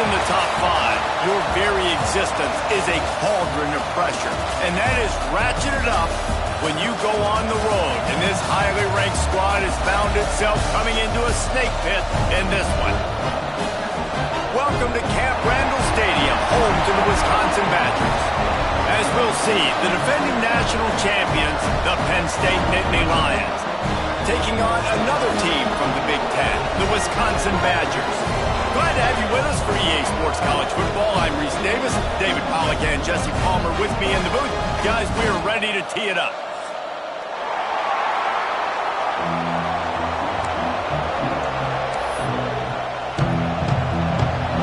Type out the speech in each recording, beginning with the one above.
in the top 5, your very existence is a cauldron of pressure. And that is ratcheted up when you go on the road. And this highly ranked squad has found itself coming into a snake pit in this one. Welcome to Camp Randall Stadium, home to the Wisconsin Badgers. As we'll see, the defending national champions, the Penn State Nittany Lions, taking on another team from the Big Ten, the Wisconsin Badgers. Glad to have you with us for EA Sports College Football. I'm Reese Davis, David Pollack and Jesse Palmer with me in the booth. Guys, we are ready to tee it up.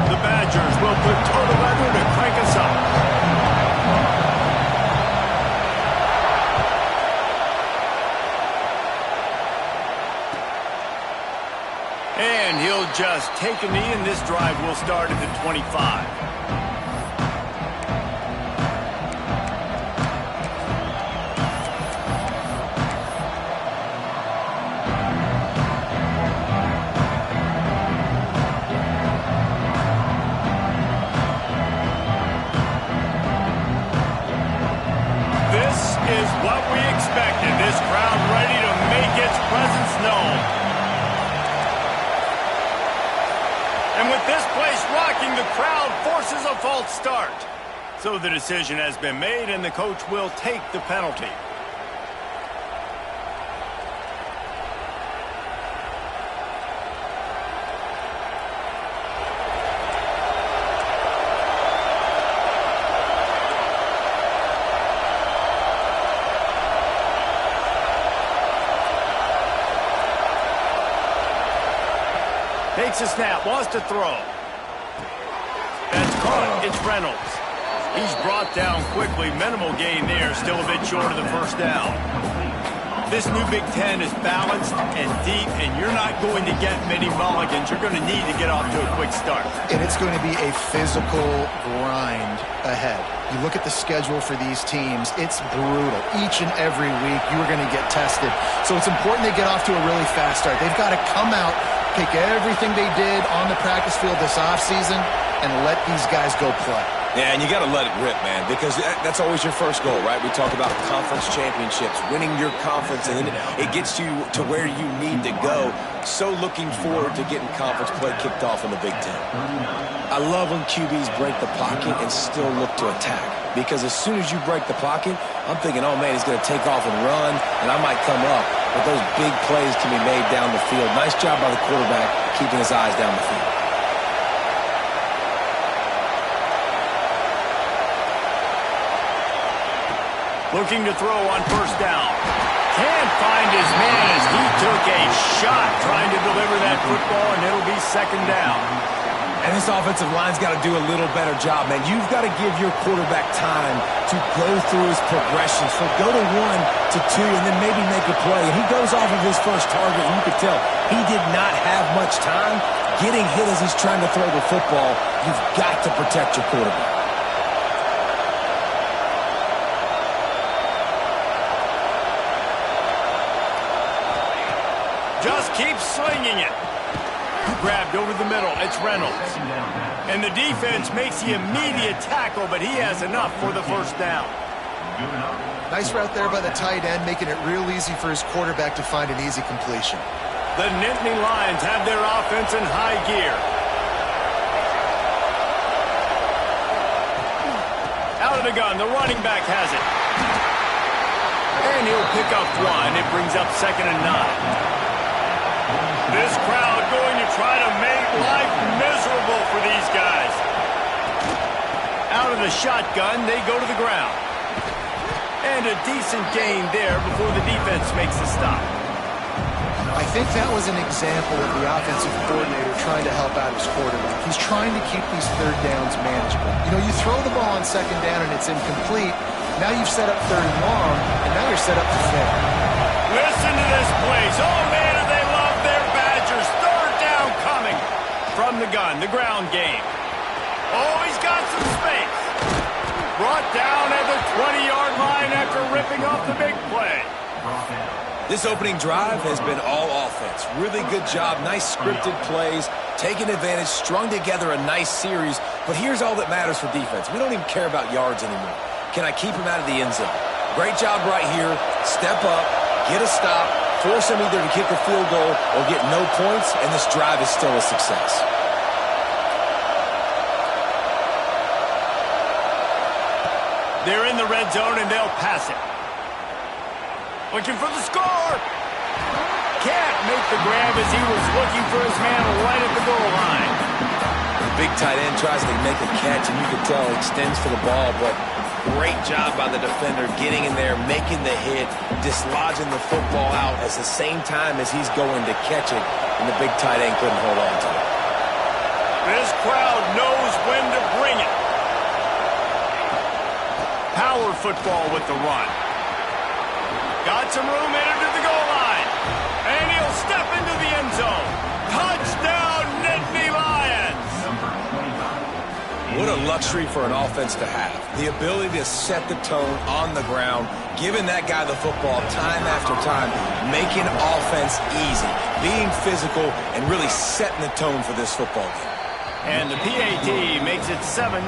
The Badgers will put total weather to crank us up. And he'll just take a knee, and this drive will start at the 25. This is what we expected. This crowd ready to make its presence known. And with this place rocking, the crowd forces a false start. So the decision has been made, and the coach will take the penalty. Takes a snap, wants to throw. That's caught. It's Reynolds. He's brought down quickly. Minimal gain there. Still a bit short of the first down. This new Big Ten is balanced and deep, and you're not going to get many mulligans. You're going to need to get off to a quick start. And it's going to be a physical grind ahead. You look at the schedule for these teams, it's brutal. Each and every week, you are going to get tested. So it's important they get off to a really fast start. They've got to come out, take everything they did on the practice field this offseason, and let these guys go play. Yeah, and you got to let it rip, man, because that's always your first goal, right? We talk about conference championships, winning your conference, and then it gets you to where you need to go. So looking forward to getting conference play kicked off in the Big Ten. I love when QBs break the pocket and still look to attack, because as soon as you break the pocket, I'm thinking, oh, man, he's going to take off and run, and I might come up. But those big plays can be made down the field. Nice job by the quarterback keeping his eyes down the field. Looking to throw on first down. Can't find his man as he took a shot trying to deliver that football, and it'll be second down. And this offensive line's got to do a little better job, man. You've got to give your quarterback time to go through his progressions. So go to 1 to 2 and then maybe make a play. And he goes off of his first target, and you could tell he did not have much time getting hit as he's trying to throw the football. You've got to protect your quarterback. Just keep slinging it. Grabbed over the middle. It's Reynolds. And the defense makes the immediate tackle, but he has enough for the first down. Nice route there by the tight end, making it real easy for his quarterback to find an easy completion. The Nittany Lions have their offense in high gear. Out of the gun, the running back has it. And he'll pick up 1. It brings up 2nd and 9. This crowd going to try to make life miserable for these guys. Out of the shotgun, they go to the ground. And a decent gain there before the defense makes the stop. I think that was an example of the offensive coordinator trying to help out his quarterback. He's trying to keep these third downs manageable. You know, you throw the ball on second down and it's incomplete. Now you've set up third and long, and now you're set up to fail. Listen to this place. Oh, man, do they love their Badgers. Third down coming from the gun, the ground game. Oh, he's got some space. Brought down at the 20-yard line after ripping off the big play. This opening drive has been all offense. Really good job, nice scripted plays, taking advantage, strung together a nice series. But here's all that matters for defense. We don't even care about yards anymore. Can I keep him out of the end zone? Great job right here. Step up, get a stop, force him either to kick a field goal or get no points, and this drive is still a success. They're in the red zone, and they'll pass it. Looking for the score. Can't make the grab as he was looking for his man right at the goal line. The big tight end tries to make a catch, and you can tell he extends for the ball, but great job by the defender getting in there, making the hit, dislodging the football out at the same time as he's going to catch it, and the big tight end couldn't hold on to it. This crowd knows when to bring it. Power football with the run. Got some room headed to the goal line. And he'll step into the end zone. Touchdown, Nittany Lions! What a luxury for an offense to have. The ability to set the tone on the ground, giving that guy the football time after time, making offense easy, being physical, and really setting the tone for this football game. And the PAT makes it 7-0.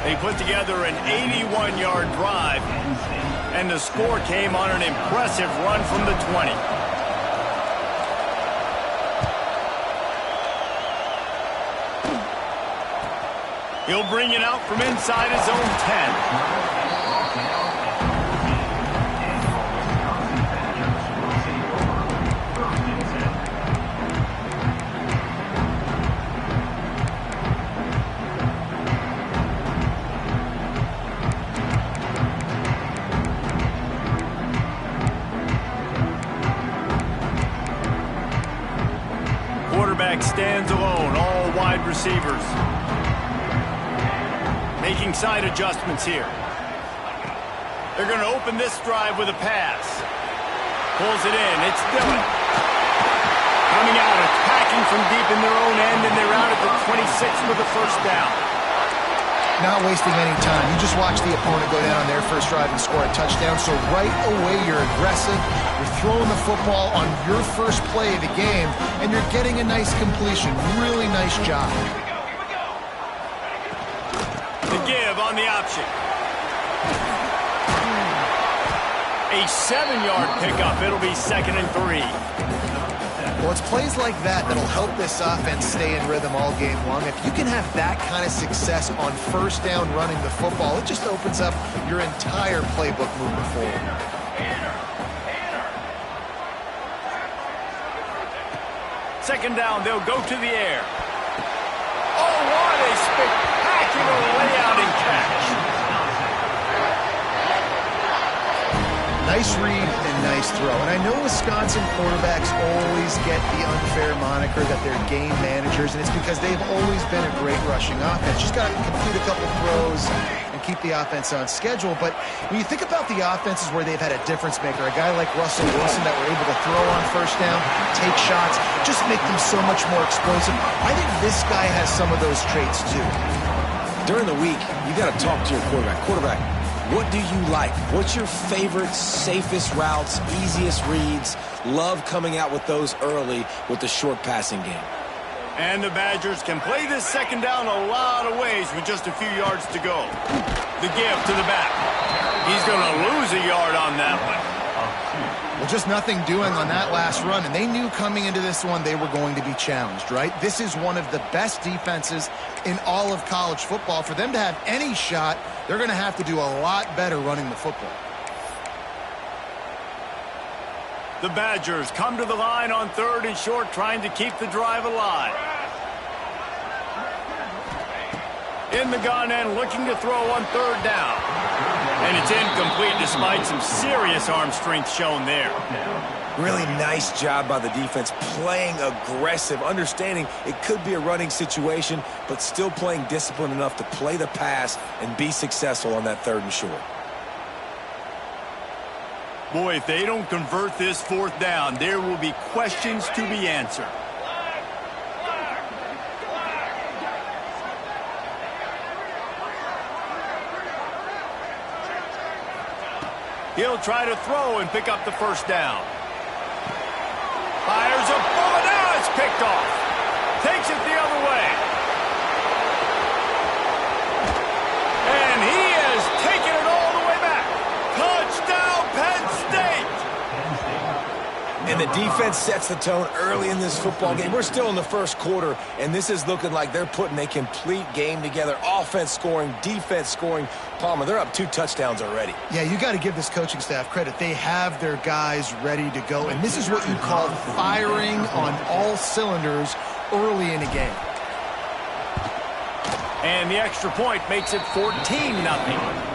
They put together an 81-yard drive, and the score came on an impressive run from the 20. He'll bring it out from inside his own 10. Stands alone, all wide receivers. Making side adjustments here. They're going to open this drive with a pass. Pulls it in. It's Dillon. Coming out, attacking from deep in their own end, and they're out at the 26 for the first down. Not wasting any time. You just watch the opponent go down on their first drive and score a touchdown. So right away, you're aggressive. You're throwing the football on your first play of the game, and you're getting a nice completion. Really nice job. The give on the option. A 7-yard pickup. It'll be 2nd and 3. Well, it's plays like that that'll help this offense stay in rhythm all game long. If you can have that kind of success on first down running the football, it just opens up your entire playbook moving forward. Second down, they'll go to the air. Oh, what a spectacular layout and catch. Nice read and nice throw. And I know Wisconsin quarterbacks always get the unfair moniker that they're game managers, and it's because they've always been a great rushing offense. Just got to complete a couple throws and keep the offense on schedule. But when you think about the offenses where they've had a difference maker, a guy like Russell Wilson that were able to throw on first down, take shots, just make them so much more explosive. I think this guy has some of those traits too. During the week, you got to talk to your quarterback. What do you like? What's your favorite, safest routes, easiest reads? Love coming out with those early with the short passing game. And the Badgers can play this second down a lot of ways with just a few yards to go. The give to the back. He's going to lose a yard on that one. Well, just nothing doing on that last run, and they knew coming into this one they were going to be challenged, right? This is one of the best defenses in all of college football. For them to have any shot, they're going to have to do a lot better running the football. The Badgers come to the line on 3rd and short, trying to keep the drive alive. In the gun and looking to throw on 3rd down. And it's incomplete despite some serious arm strength shown there. Really nice job by the defense, playing aggressive, understanding it could be a running situation, but still playing disciplined enough to play the pass and be successful on that 3rd and short. Boy, if they don't convert this 4th down, there will be questions to be answered. He'll try to throw and pick up the first down. Fires a bullet. Now it's picked off. Takes it the other way. And he has taken it all the way back. Touchdown, Penn State! And the defense sets the tone early in this football game. We're still in the first quarter, and this is looking like they're putting a complete game together. Offense scoring, defense scoring. Palmer, they're up 2 touchdowns already. Yeah, you got to give this coaching staff credit. They have their guys ready to go, and this is what you call firing on all cylinders early in a game. And the extra point makes it 14-0.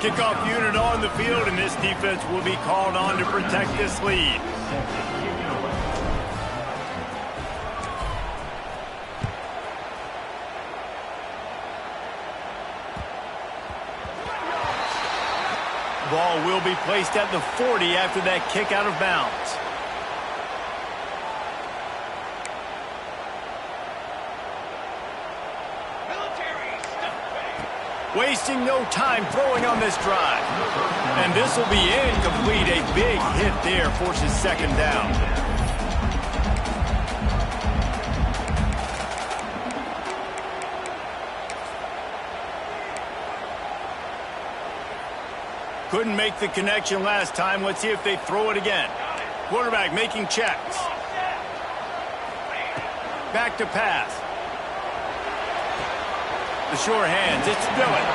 Kickoff unit on the field, and this defense will be called on to protect this lead. Ball will be placed at the 40 after that kick out of bounds. Wasting no time throwing on this drive. And this will be incomplete. A big hit there forces second down. Couldn't make the connection last time. Let's see if they throw it again. Quarterback making checks. Back to pass. The short hands, it's Dillon.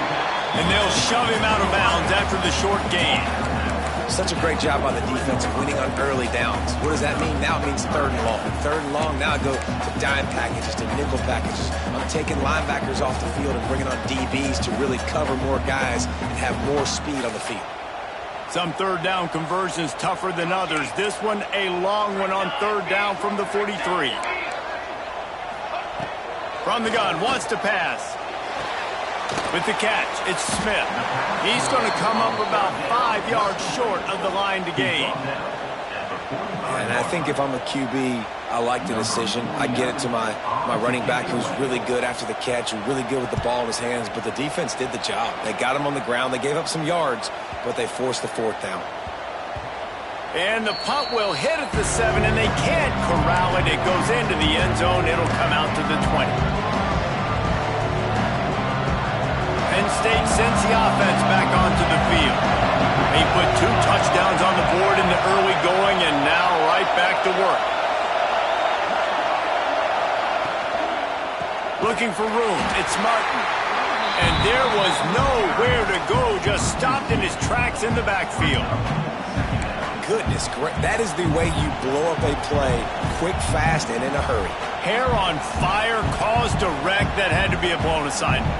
And they'll shove him out of bounds after the short gain. Such a great job by the defense winning on early downs. What does that mean? Now it means 3rd and long. 3rd and long, now I go to dime packages, to nickel packages. I'm taking linebackers off the field and bringing on DBs to really cover more guys and have more speed on the field. Some 3rd down conversions tougher than others. This one a long one on 3rd down from the 43. From the gun, wants to pass. With the catch, it's Smith. He's going to come up about 5 yards short of the line to gain. And I think if I'm a QB, I like the decision. I get it to my running back who's really good after the catch, who's really good with the ball in his hands, but the defense did the job. They got him on the ground. They gave up some yards, but they forced the 4th down. And the punt will hit at the 7, and they can't corral it. It goes into the end zone. It'll come out to the 20. Penn State sends the offense back onto the field. They put 2 touchdowns on the board in the early going, and now right back to work. Looking for room, it's Martin. And there was nowhere to go, just stopped in his tracks in the backfield. Goodness, that is the way you blow up a play, quick, fast, and in a hurry. Hair on fire, caused a wreck that had to be a blown assignment.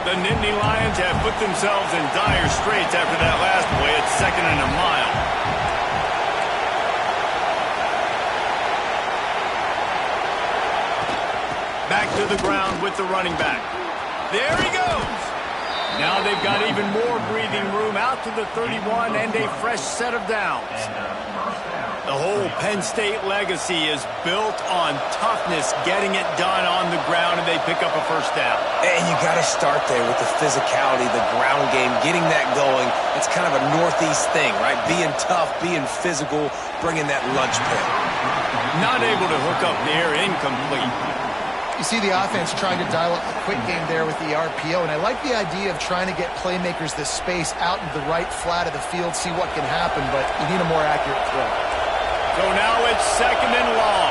The Nittany Lions have put themselves in dire straits after that last play. It's 2nd and a mile. Back to the ground with the running back. There he goes. Now they've got even more breathing room out to the 31 and a fresh set of downs. The whole Penn State legacy is built on toughness, getting it done on the ground, and they pick up a first down. And you got to start there with the physicality, the ground game, getting that going. It's kind of a Northeast thing, right? Being tough, being physical, bringing that lunch pail. Not able to hook up there, incomplete. You see the offense trying to dial up the quick game there with the RPO, and I like the idea of trying to get playmakers this space out into the right flat of the field, see what can happen, but you need a more accurate throw. So now it's 2nd and long.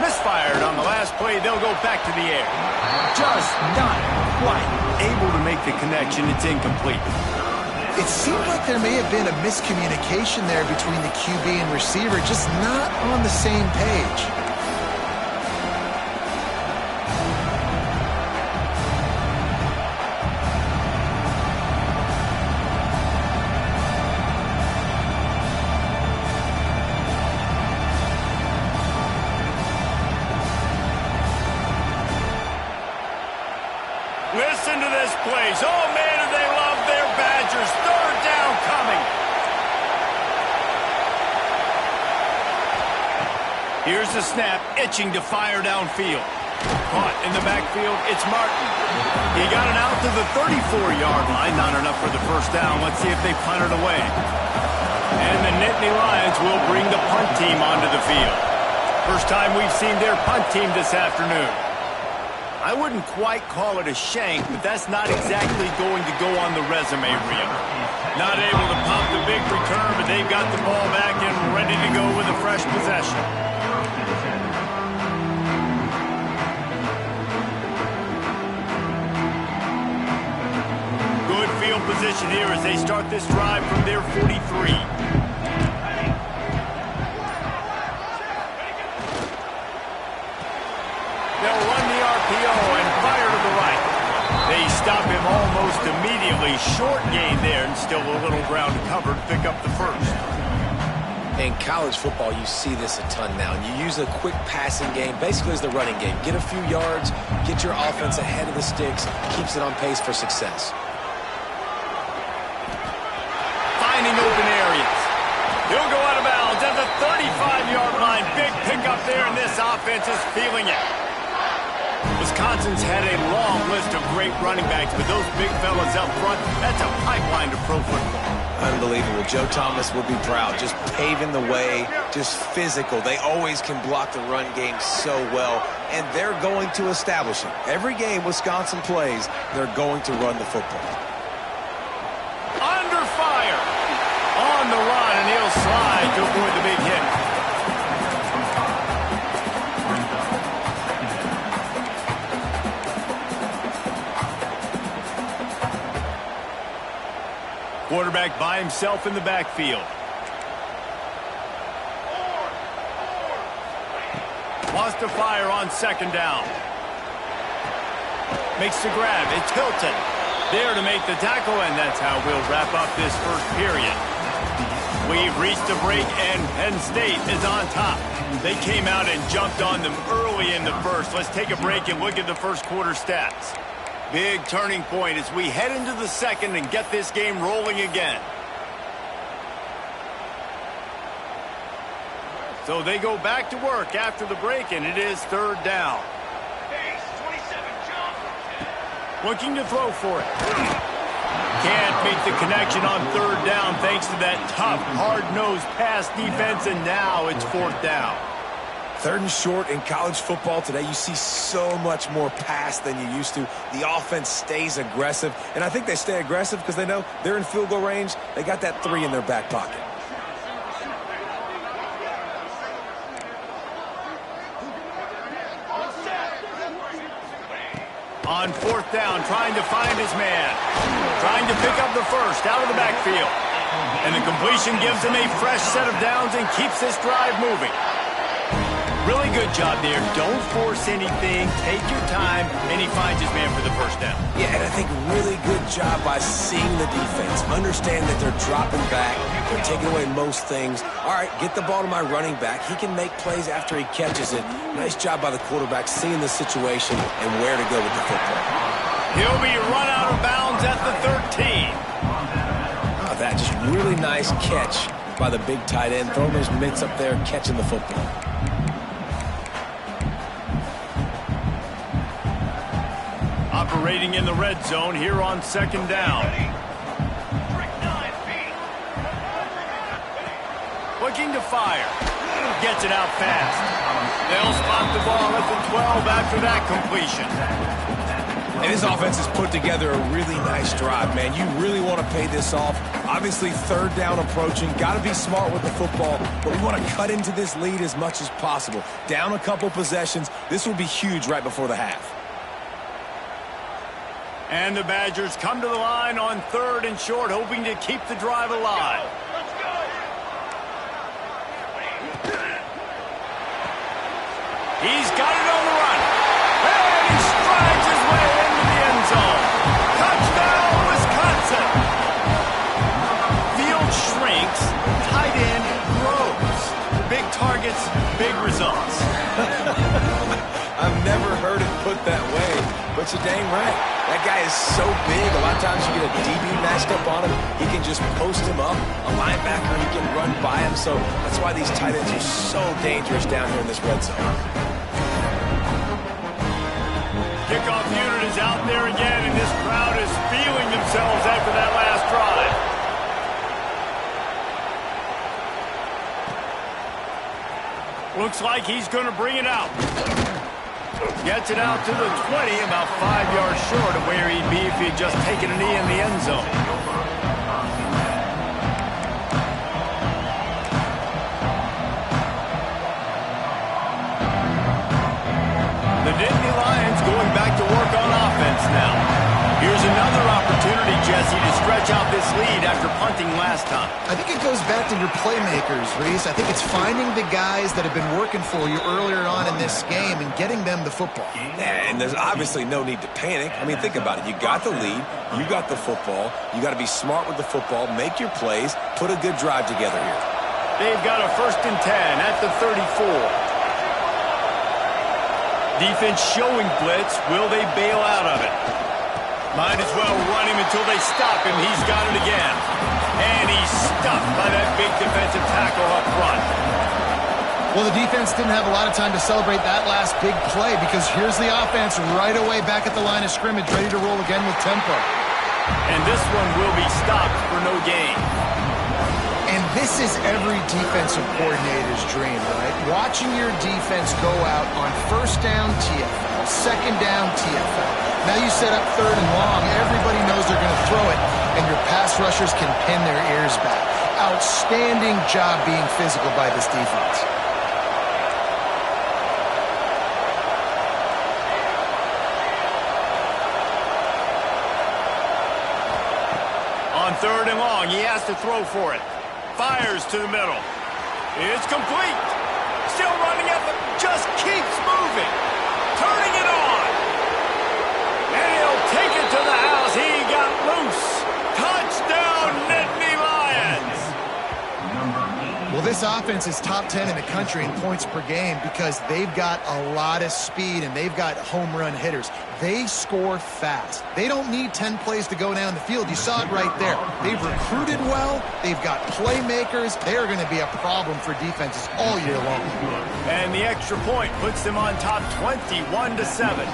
Misfired on the last play. They'll go back to the air. Just not quite able to make the connection. It's incomplete. It seemed like there may have been a miscommunication there between the QB and receiver, just not on the same page. Listen to this place. Oh, man, are Here's the snap, itching to fire downfield. Caught in the backfield, it's Martin. He got it out to the 34-yard line, not enough for the first down. Let's see if they punt it away. And the Nittany Lions will bring the punt team onto the field. First time we've seen their punt team this afternoon. I wouldn't quite call it a shank, but that's not exactly going to go on the resume reel. Not able to pop the big return, but they've got the ball back and ready to go with a fresh possession. Good field position here as they start this drive from their 43. They'll run the RPO and fire to the right. They stop him almost immediately. Short gain there and still a little ground covered. Pick up the first. In college football, you see this a ton now. And you use a quick passing game, basically as the running game. Get a few yards, get your offense ahead of the sticks, keeps it on pace for success. Finding open areas. He'll go out of bounds at the 35-yard line. Big pickup there, and this offense is feeling it. Wisconsin's had a long list of great running backs, but those big fellas up front, that's a pipeline to pro football. Unbelievable. Joe Thomas will be proud. Just paving the way, just physical. They always can block the run game so well, and they're going to establish it. Every game Wisconsin plays, they're going to run the football. Under fire. On the run, and he'll slide to avoid the big hit. Quarterback by himself in the backfield. Wants to fire on second down. Makes the grab. It's Hilton there to make the tackle, and that's how we'll wrap up this first period. We've reached a break, and Penn State is on top. They came out and jumped on them early in the first. Let's take a break and look at the first quarter stats. Big turning point as we head into the second and get this game rolling again. So they go back to work after the break, and it is third down. Looking to throw for it. Can't make the connection on third down thanks to that tough, hard-nosed pass defense, and now it's fourth down. Third and short in college football today, you see so much more pass than you used to. The offense stays aggressive, and I think they stay aggressive because they know they're in field goal range. They got that 3 in their back pocket. On fourth down, trying to find his man. Trying to pick up the first out of the backfield. And the completion gives him a fresh set of downs and keeps this drive moving. Really good job there. Don't force anything. Take your time, and he finds his man for the first down. Yeah, and I think really good job by seeing the defense. Understand that they're dropping back. They're taking away most things. All right, get the ball to my running back. He can make plays after he catches it. Nice job by the quarterback seeing the situation and where to go with the football. He'll be run out of bounds at the 13. Oh, that just really nice catch by the big tight end. Throwing those mitts up there, catching the football. Operating in the red zone here on second down. Looking to fire. Gets it out fast. They'll spot the ball at the 12 after that completion. And this offense has put together a really nice drive, man. You really want to pay this off. Obviously, third down approaching. Got to be smart with the football, but we want to cut into this lead as much as possible. Down a couple possessions. This will be huge right before the half. And the Badgers come to the line on third and short, hoping to keep the drive alive. He's got it on the run. And he strides his way into the end zone. Touchdown, Wisconsin. Field shrinks, tight end grows. Big targets, big results. I've never heard it put that way, but But you're dang right. That guy is so big. A lot of times you get a DB matched up on him. He can just post him up. A linebacker, he can run by him. So that's why these tight ends are so dangerous down here in this red zone. Kickoff unit is out there again, and this crowd is feeling themselves after that last drive. Looks like he's going to bring it out. Gets it out to the 20, about 5 yards short of where he'd be if he'd just taken a knee in the end zone. The Nittany Lions going back to work on offense now. Here's another opportunity, Jesse, to stretch out this lead after punting last time. I think it goes back to your playmakers, Reese. I think it's finding the guys that have been working for you earlier on in this game and getting them the football. And there's obviously no need to panic. I mean, think about it. You got the lead. You got the football. You got to be smart with the football, make your plays, put a good drive together here. They've got a 1st and 10 at the 34. Defense showing blitz. Will they bail out of it? Might as well run him until they stop him. He's got it again. And he's stuffed by that big defensive tackle up front. Well, the defense didn't have a lot of time to celebrate that last big play because here's the offense right away back at the line of scrimmage, ready to roll again with tempo. And this one will be stopped for no gain. And this is every defensive coordinator's dream, right? Watching your defense go out on 1st down TFL, 2nd down TFL. Now you set up 3rd and long. Everybody knows they're going to throw it, and your pass rushers can pin their ears back. Outstanding job being physical by this defense. On 3rd and long, he has to throw for it. Fires to the middle. It's complete. Still running at them. Just keeps moving. Turning it on. And he'll take it to the house. He got loose. Touchdown, Nittany Lions. Well, this offense is top 10 in the country in points per game because they've got a lot of speed and they've got home run hitters. They score fast. They don't need 10 plays to go down the field. You saw it right there. They've recruited well. They've got playmakers. They are going to be a problem for defenses all year long. And the extra point puts them on top 21-7.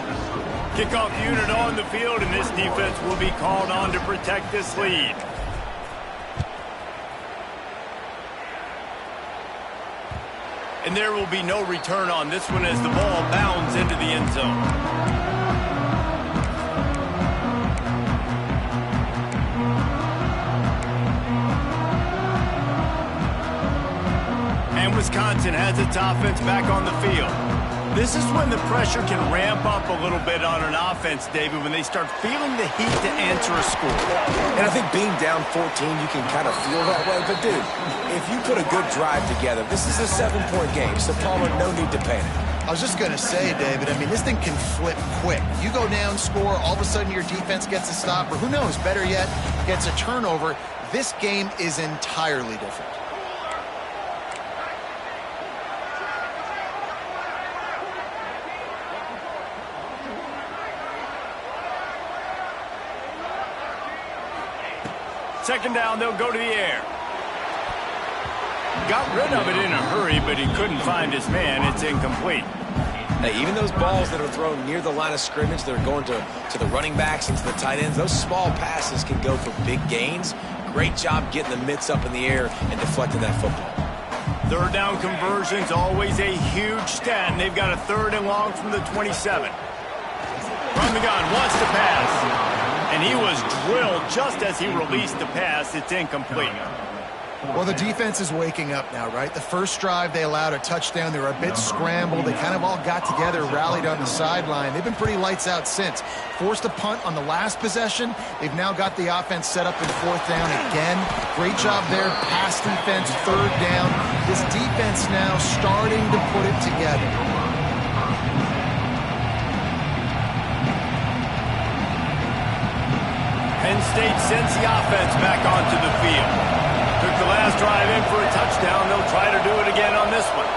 Kickoff unit on the field, and this defense will be called on to protect this lead. And there will be no return on this one as the ball bounds into the end zone. And Wisconsin has its offense back on the field. This is when the pressure can ramp up a little bit on an offense, David, when they start feeling the heat to answer a score. And I think being down 14, you can kind of feel that way. But, dude, if you put a good drive together, this is a 7-point game. So, Palmer, no need to panic. I was just going to say, David, I mean, this thing can flip quick. You go down, score, all of a sudden your defense gets a stop, or who knows, better yet, gets a turnover. This game is entirely different. Second down, they'll go to the air. Got rid of it in a hurry, but he couldn't find his man. It's incomplete. Hey, even those balls that are thrown near the line of scrimmage that are going to the running backs and to the tight ends, those small passes can go for big gains. Great job getting the mitts up in the air and deflecting that football. 3rd down conversion's always a huge stat, and they've got a 3rd and long from the 27. From the gun, wants to pass. And he was drilled just as he released the pass. It's incomplete. Well, the defense is waking up now, right? The first drive, they allowed a touchdown. They were a bit scrambled. They kind of all got together, rallied on the sideline. They've been pretty lights out since. Forced a punt on the last possession. They've now got the offense set up in 4th down again. Great job there. Pass defense, 3rd down. This defense now starting to put it together. Penn State sends the offense back onto the field. Took the last drive in for a touchdown. They'll try to do it again on this one.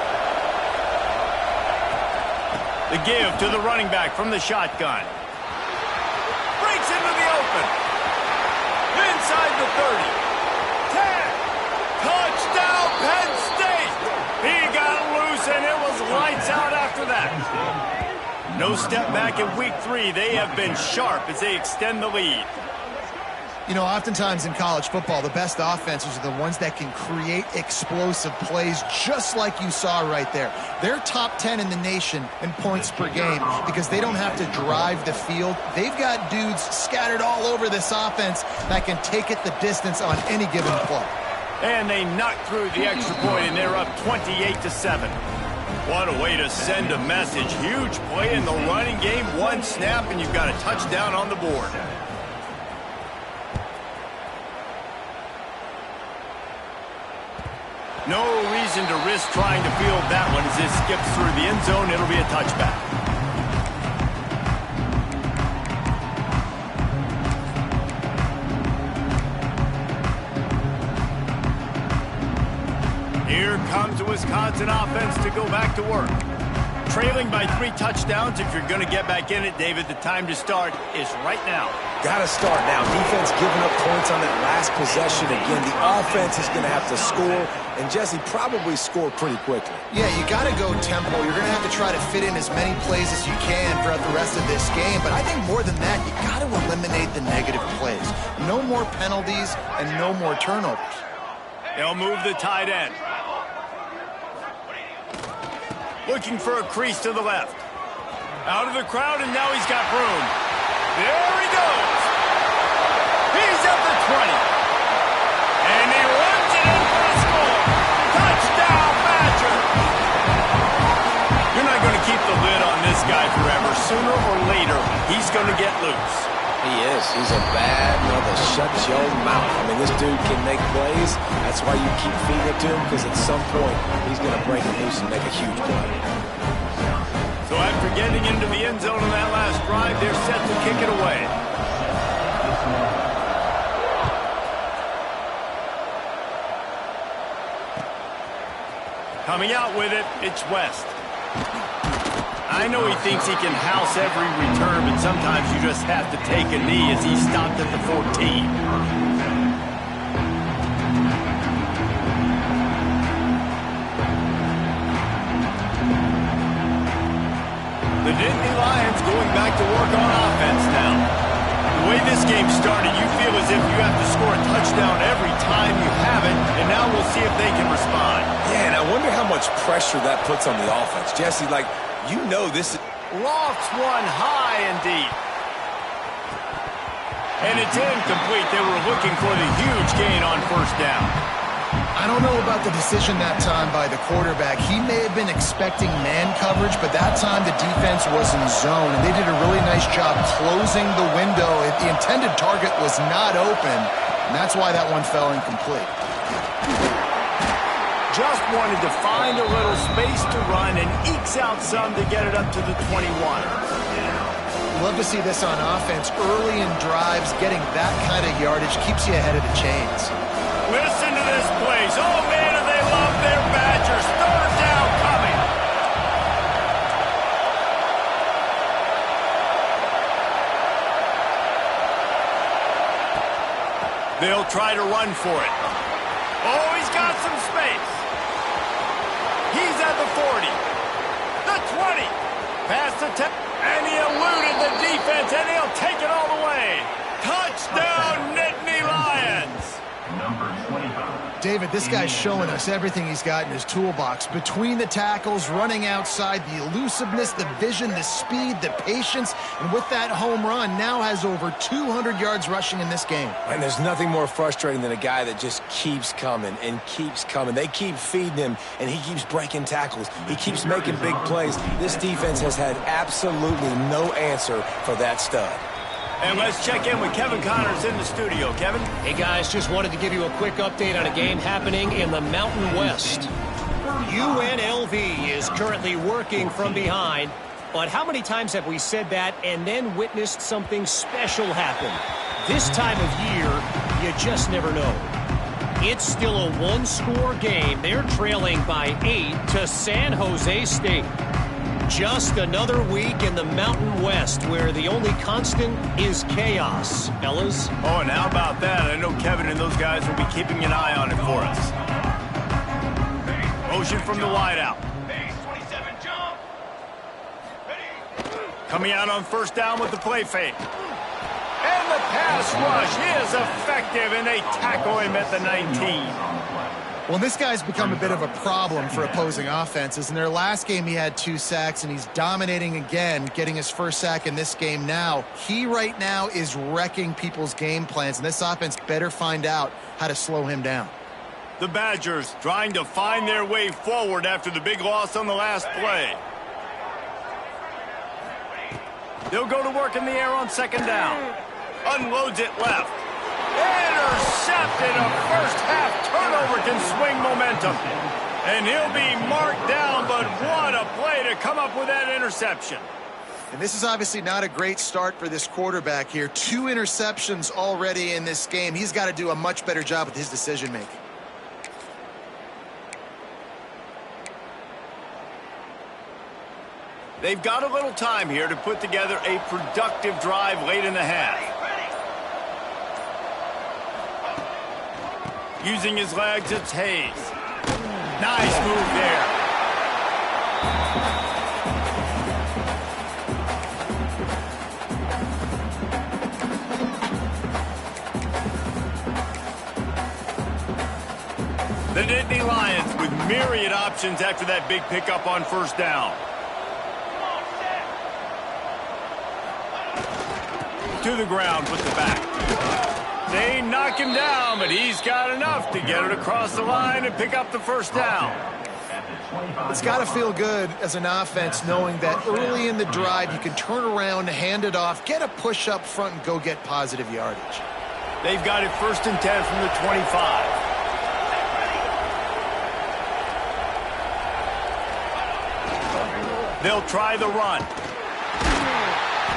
The give to the running back from the shotgun. breaks into the open. Inside the 30. 10. Touchdown, Penn State. He got loose, and it was lights out after that. No step back in week 3. They have been sharp as they extend the lead. You know, oftentimes in college football, the best offenses are the ones that can create explosive plays, just like you saw right there. They're top 10 in the nation in points per game because they don't have to drive the field. They've got dudes scattered all over this offense that can take it the distance on any given play. And they knocked through the extra point, and they're up 28-7. What a way to send a message. Huge play in the running game. One snap, and you've got a touchdown on the board. No reason to risk trying to field that one as it skips through the end zone. It'll be a touchback. Here comes the Wisconsin offense to go back to work. Trailing by 3 touchdowns. If you're going to get back in it, David, the time to start is right now. Got to start now. Defense giving up points on that last possession. Again, the offense is going to have to score, and Jesse probably score pretty quickly. Yeah, you got to go tempo. You're going to have to try to fit in as many plays as you can throughout the rest of this game, but I think more than that, you got to eliminate the negative plays. No more penalties and no more turnovers. They'll move the tight end. Looking for a crease to the left. Out of the crowd, and now he's got room. There he goes. He's at the 20. And he runs it in for a score. Touchdown, Badger. You're not going to keep the lid on this guy forever. Sooner or later, he's going to get loose. He is. He's a bad mother. Shut your mouth. I mean, this dude can make plays. That's why you keep feeding it to him, because at some point, he's going to break it loose and make a huge play. So after getting into the end zone on that last drive, they're set to kick it away. Coming out with it, it's West. I know he thinks he can house every return, but sometimes you just have to take a knee as he stopped at the 14. The Nittany Lions going back to work on offense now. The way this game started, you feel as if you have to score a touchdown every time you have it, and now we'll see if they can respond. Yeah, and I wonder how much pressure that puts on the offense. Jesse, like, you know this is... Lofts one high and deep. And it's incomplete. They were looking for the huge gain on first down. I don't know about the decision that time by the quarterback. He may have been expecting man coverage, but that time the defense was in zone, and they did a really nice job closing the window. The intended target was not open, and that's why that one fell incomplete. Just wanted to find a little space to run and ekes out some to get it up to the 21. Love to see this on offense. Early in drives, getting that kind of yardage keeps you ahead of the chains. Listen to this place. Oh, man, do they love their Badgers. Third down coming. They'll try to run for it. Oh, he's got some space. He's at the 40. The 20. Past the 10. And he eluded the defense, and he'll take it all the way. Touchdown, Nittany Lions. David, this guy's showing us everything he's got in his toolbox. Between the tackles, running outside, the elusiveness, the vision, the speed, the patience, and with that home run, now has over 200 yards rushing in this game. And there's nothing more frustrating than a guy that just keeps coming and keeps coming. They keep feeding him, and he keeps breaking tackles. He keeps making big plays. This defense has had absolutely no answer for that stud. And let's check in with Kevin Connors in the studio. Kevin? Hey, guys, just wanted to give you a quick update on a game happening in the Mountain West. UNLV is currently working from behind, but how many times have we said that and then witnessed something special happen? This time of year, you just never know. It's still a one-score game. They're trailing by 8 to San Jose State. Just another week in the Mountain West where the only constant is chaos, fellas. Oh, and how about that? I know Kevin and those guys will be keeping an eye on it for us. Motion from the wideout. Coming out on first down with the play fake. And the pass rush is effective, and they tackle him at the 19. Well, this guy's become a bit of a problem for opposing offenses. In their last game, he had 2 sacks, and he's dominating again, getting his first sack in this game now. He right now is wrecking people's game plans, and this offense better find out how to slow him down. The Badgers trying to find their way forward after the big loss on the last play. They'll go to work in the air on second down. Unloads it left. Intercepted. A first-half turnover can swing momentum. And he'll be marked down, but what a play to come up with that interception. And this is obviously not a great start for this quarterback here. 2 interceptions already in this game. He's got to do a much better job with his decision-making. They've got a little time here to put together a productive drive late in the half. Using his legs, it's Hayes. Nice move there. The Nittany Lions with myriad options after that big pickup on first down. To the ground with the back. They knock him down, but he's got enough to get it across the line and pick up the first down. It's got to feel good as an offense knowing that early in the drive you can turn around, hand it off, get a push up front, and go get positive yardage. They've got it 1st and 10 from the 25. They'll try the run.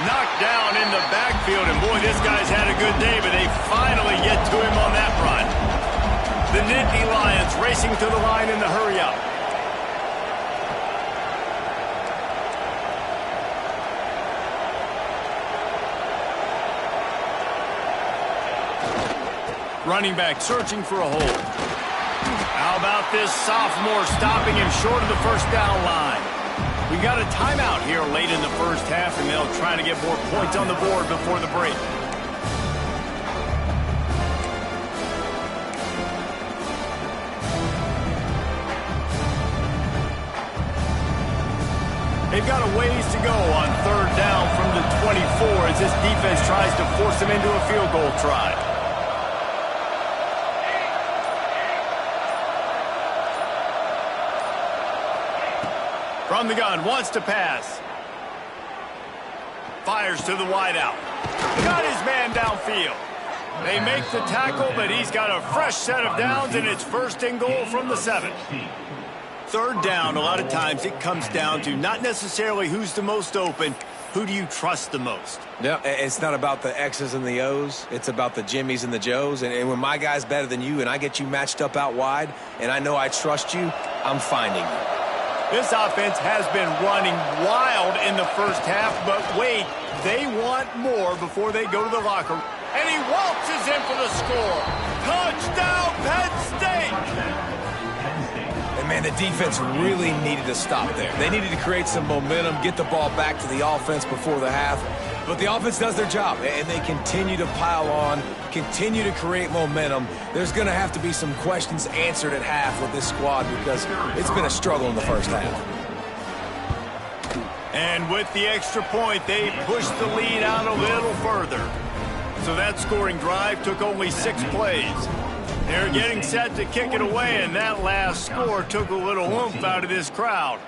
Knocked down in the backfield, and boy, this guy's had a good day, but they finally get to him on that run. The Nittany Lions racing to the line in the hurry-up. Running back searching for a hole. How about this sophomore stopping him short of the first down line? We got a timeout here late in the first half, and they'll try to get more points on the board before the break. They've got a ways to go on third down from the 24 as this defense tries to force them into a field goal try. From the gun, wants to pass. Fires to the wideout. Got his man downfield. They make the tackle, but he's got a fresh set of downs, and it's 1st and goal from the 7. Third down, a lot of times it comes down to not necessarily who's the most open, who do you trust the most? Yeah, it's not about the X's and the O's. It's about the Jimmies and the Joes. And when my guy's better than you and I get you matched up out wide and I know I trust you, I'm finding you. This offense has been running wild in the first half, but wait, they want more before they go to the locker room. And he waltzes in for the score. Touchdown, Penn State! And, man, the defense really needed to stop there. They needed to create some momentum, get the ball back to the offense before the half. But the offense does their job, and they continue to pile on, continue to create momentum. There's going to have to be some questions answered at half with this squad because it's been a struggle in the first half. And with the extra point, they pushed the lead out a little further. So that scoring drive took only 6 plays. They're getting set to kick it away, and that last score took a little oomph out of this crowd.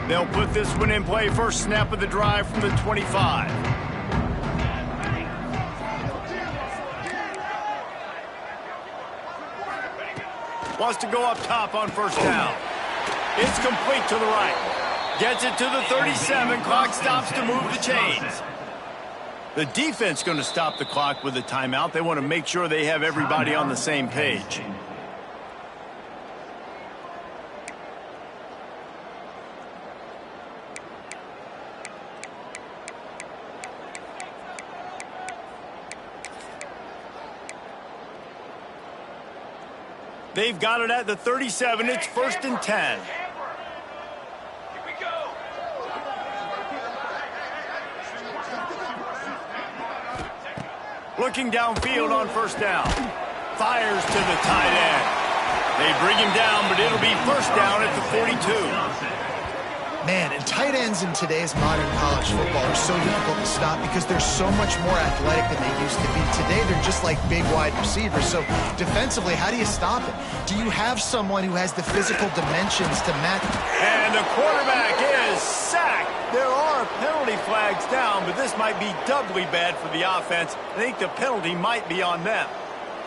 They'll put this one in play. First snap of the drive from the 25. Wants to go up top on first down. It's complete to the right. Gets it to the 37. Clock stops to move the chains. The defense going to stop the clock with a timeout. They want to make sure they have everybody on the same page. They've got it at the 37. It's 1st and 10. Looking downfield on 1st down. Fires to the tight end. They bring him down, but it'll be 1st down at the 42. Man, and tight ends in today's modern college football are so difficult to stop because they're so much more athletic than they used to be. Today, they're just like big wide receivers. So defensively, how do you stop it? Do you have someone who has the physical dimensions to match? And the quarterback is sacked. There are penalty flags down, but this might be doubly bad for the offense. I think the penalty might be on them.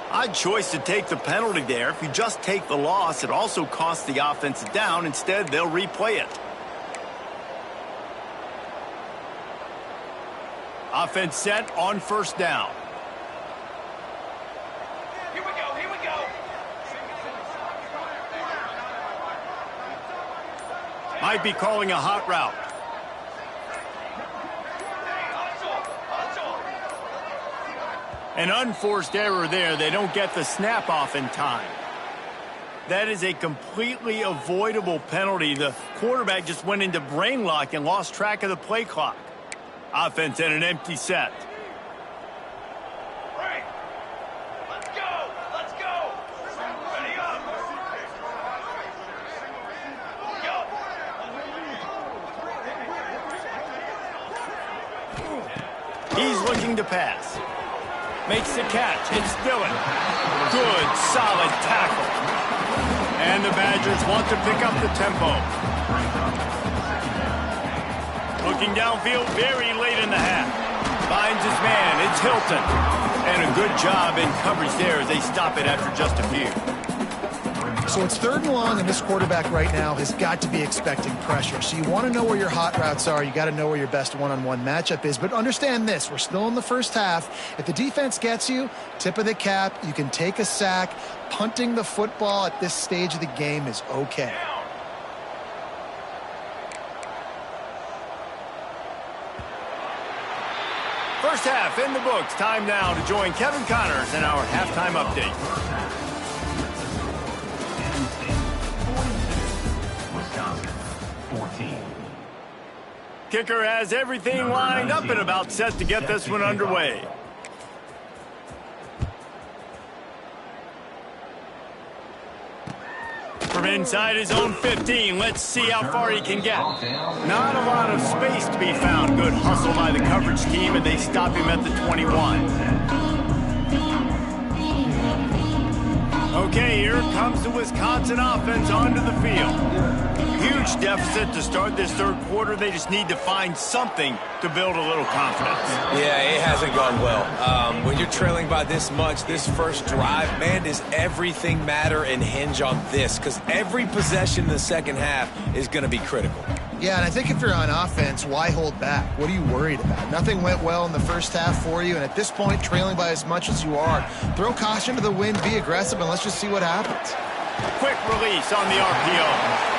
Odd choice to take the penalty there. If you just take the loss, it also costs the offense down. Instead, they'll replay it. Offense set on 1st down. Here we go, here we go. Might be calling a hot route. An unforced error there. They don't get the snap off in time. That is a completely avoidable penalty. The quarterback just went into brain lock and lost track of the play clock. Offense at an empty set. Right. Let's go. Let's go. Ready up. Go. He's looking to pass. Makes the catch. It's Dillon. Good, solid tackle. And the Badgers want to pick up the tempo. Looking downfield very late in the half. Finds his man. It's Hilton. And a good job in coverage there as they stop it after just a few. So it's 3rd and long, and this quarterback right now has got to be expecting pressure. So you want to know where your hot routes are. You got to know where your best one-on-one matchup is. But understand this, we're still in the 1st half. If the defense gets you, tip of the cap, you can take a sack. Punting the football at this stage of the game is okay. First half in the books. Time now to join Kevin Connors in our halftime update. Kicker has everything lined up and about set to get this one underway. From inside his own 15, let's see how far he can get. Not a lot of space to be found. Good hustle by the coverage team, and they stop him at the 21. Okay, here comes the Wisconsin offense onto the field. Huge deficit to start this 3rd quarter. They just need to find something to build a little confidence. Yeah, it hasn't gone well. When you're trailing by this much, this first drive, man, does everything matter and hinge on this? Because every possession in the 2nd half is going to be critical. Yeah, and I think if you're on offense, why hold back? What are you worried about? Nothing went well in the 1st half for you, and at this point, trailing by as much as you are, throw caution to the wind, be aggressive, and let's just see what happens. Quick release on the RPO.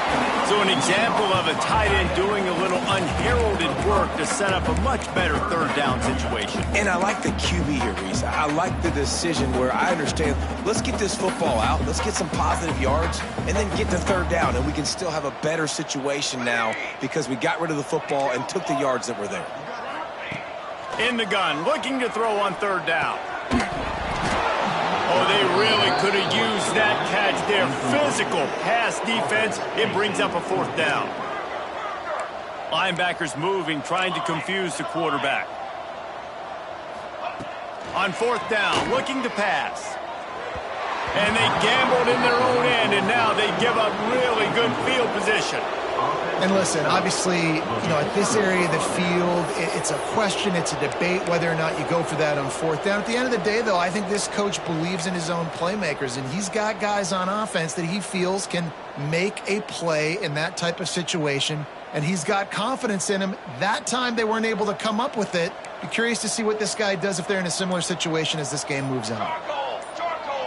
So an example of a tight end doing a little unheralded work to set up a much better 3rd down situation. And I like the QB here, Reese. I like the decision where I understand, let's get this football out, let's get some positive yards, and then get to 3rd down, and we can still have a better situation now because we got rid of the football and took the yards that were there. In the gun, looking to throw on 3rd down. Oh, they really could have used that catch there. Physical pass defense. It brings up a 4th down. Linebackers moving, trying to confuse the quarterback. On 4th down, looking to pass. And they gambled in their own end, and now they give up really good field position. And listen, obviously, at this area of the field, it's a question, it's a debate whether or not you go for that on 4th down. At the end of the day, though, I think this coach believes in his own playmakers, and he's got guys on offense that he feels can make a play in that type of situation And he's got confidence in him. That time they weren't able to come up with it. Be curious to see what this guy does if they're in a similar situation as this game moves on.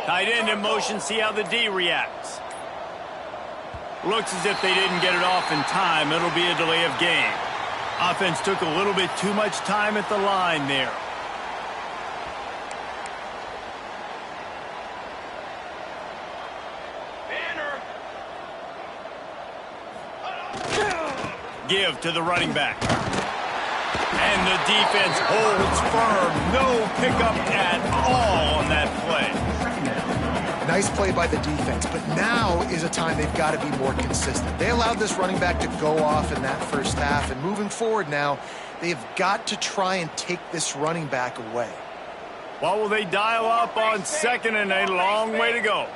Tight end in motion, see how the D reacts. Looks as if they didn't get it off in time. It'll be a delay of game. Offense took a little bit too much time at the line there. Give to the running back. And the defense holds firm. No pickup at all on that play. Nice play by the defense, but now is a time they've got to be more consistent. They allowed this running back to go off in that first half, and moving forward now, they've got to try and take this running back away. What will they dial up on second and a long way to go?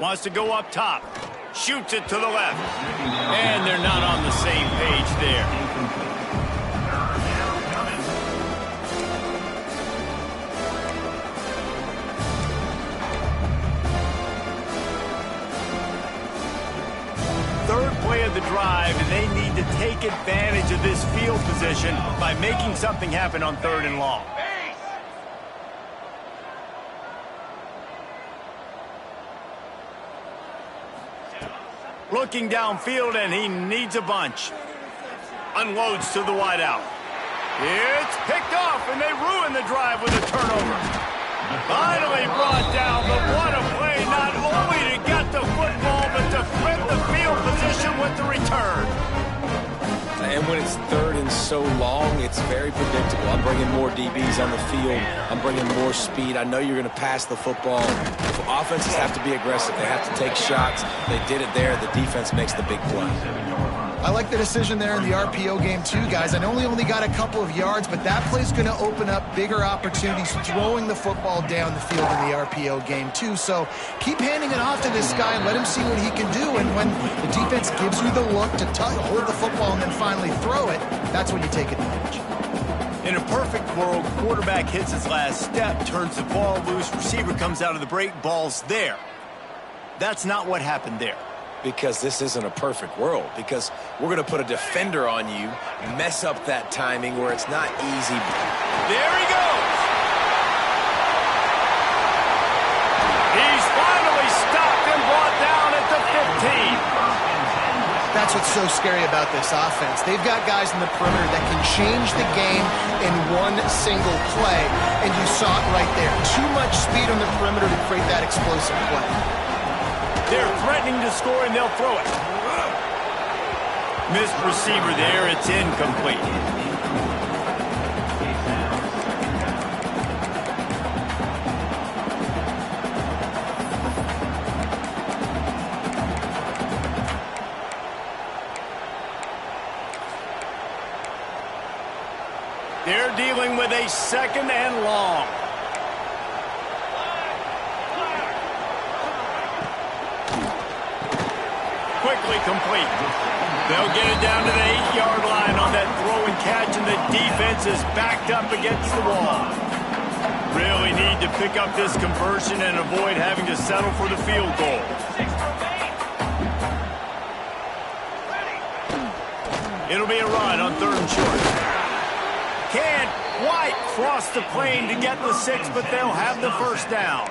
Wants to go up top. Shoots it to the left. And they're not on the same page there. Third play of the drive, and they need to take advantage of this field position by making something happen on 3rd and long. Looking downfield, and he needs a bunch. Unloads to the wideout. It's picked off, and they ruin the drive with a turnover. Finally brought down, but what a play, not only to get the football, but to flip the field position with the return. And when it's 3rd and so long, it's very predictable. I'm bringing more DBs on the field. I'm bringing more speed. I know you're going to pass the football. Offenses have to be aggressive. They have to take shots. They did it there. The defense makes the big play. I like the decision there in the RPO game too, guys. I know he only got a couple of yards, but that play's going to open up bigger opportunities throwing the football down the field in the RPO game too. So keep handing it off to this guy and let him see what he can do. And when the defense gives you the look to hold the football and then finally throw it, that's when you take advantage. In a perfect world, quarterback hits his last step, turns the ball loose, receiver comes out of the break, ball's there. That's not what happened there. Because this isn't a perfect world. Because we're going to put a defender on you, mess up that timing where it's not easy. There he goes. He's finally stopped and brought down at the 15. That's what's so scary about this offense. They've got guys in the perimeter that can change the game in one single play, and you saw it right there. Too much speed on the perimeter to create that explosive play. They're threatening to score, and they'll throw it. Missed receiver there. It's incomplete. They're dealing with a 2nd and long. Quickly complete. They'll get it down to the 8-yard line on that throw and catch, and the defense is backed up against the wall. Really need to pick up this conversion and avoid having to settle for the field goal. It'll be a run on 3rd and short. Can't quite cross the plane to get the 6, but they'll have the first down.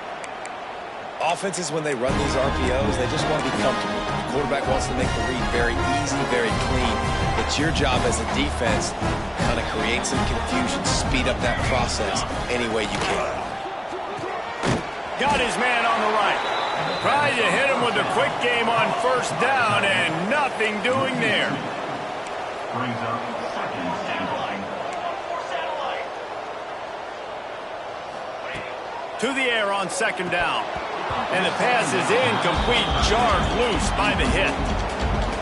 Offenses, when they run these RPOs, they just want to be comfortable. The quarterback wants to make the read very easy, very clean. It's your job as a defense to kind of create some confusion, speed up that process any way you can. Got his man on the right. Tried to hit him with a quick game on 1st down, and nothing doing there. Brings up 2nd and line. To the air on 2nd down. And the pass is incomplete, jarred loose by the hit.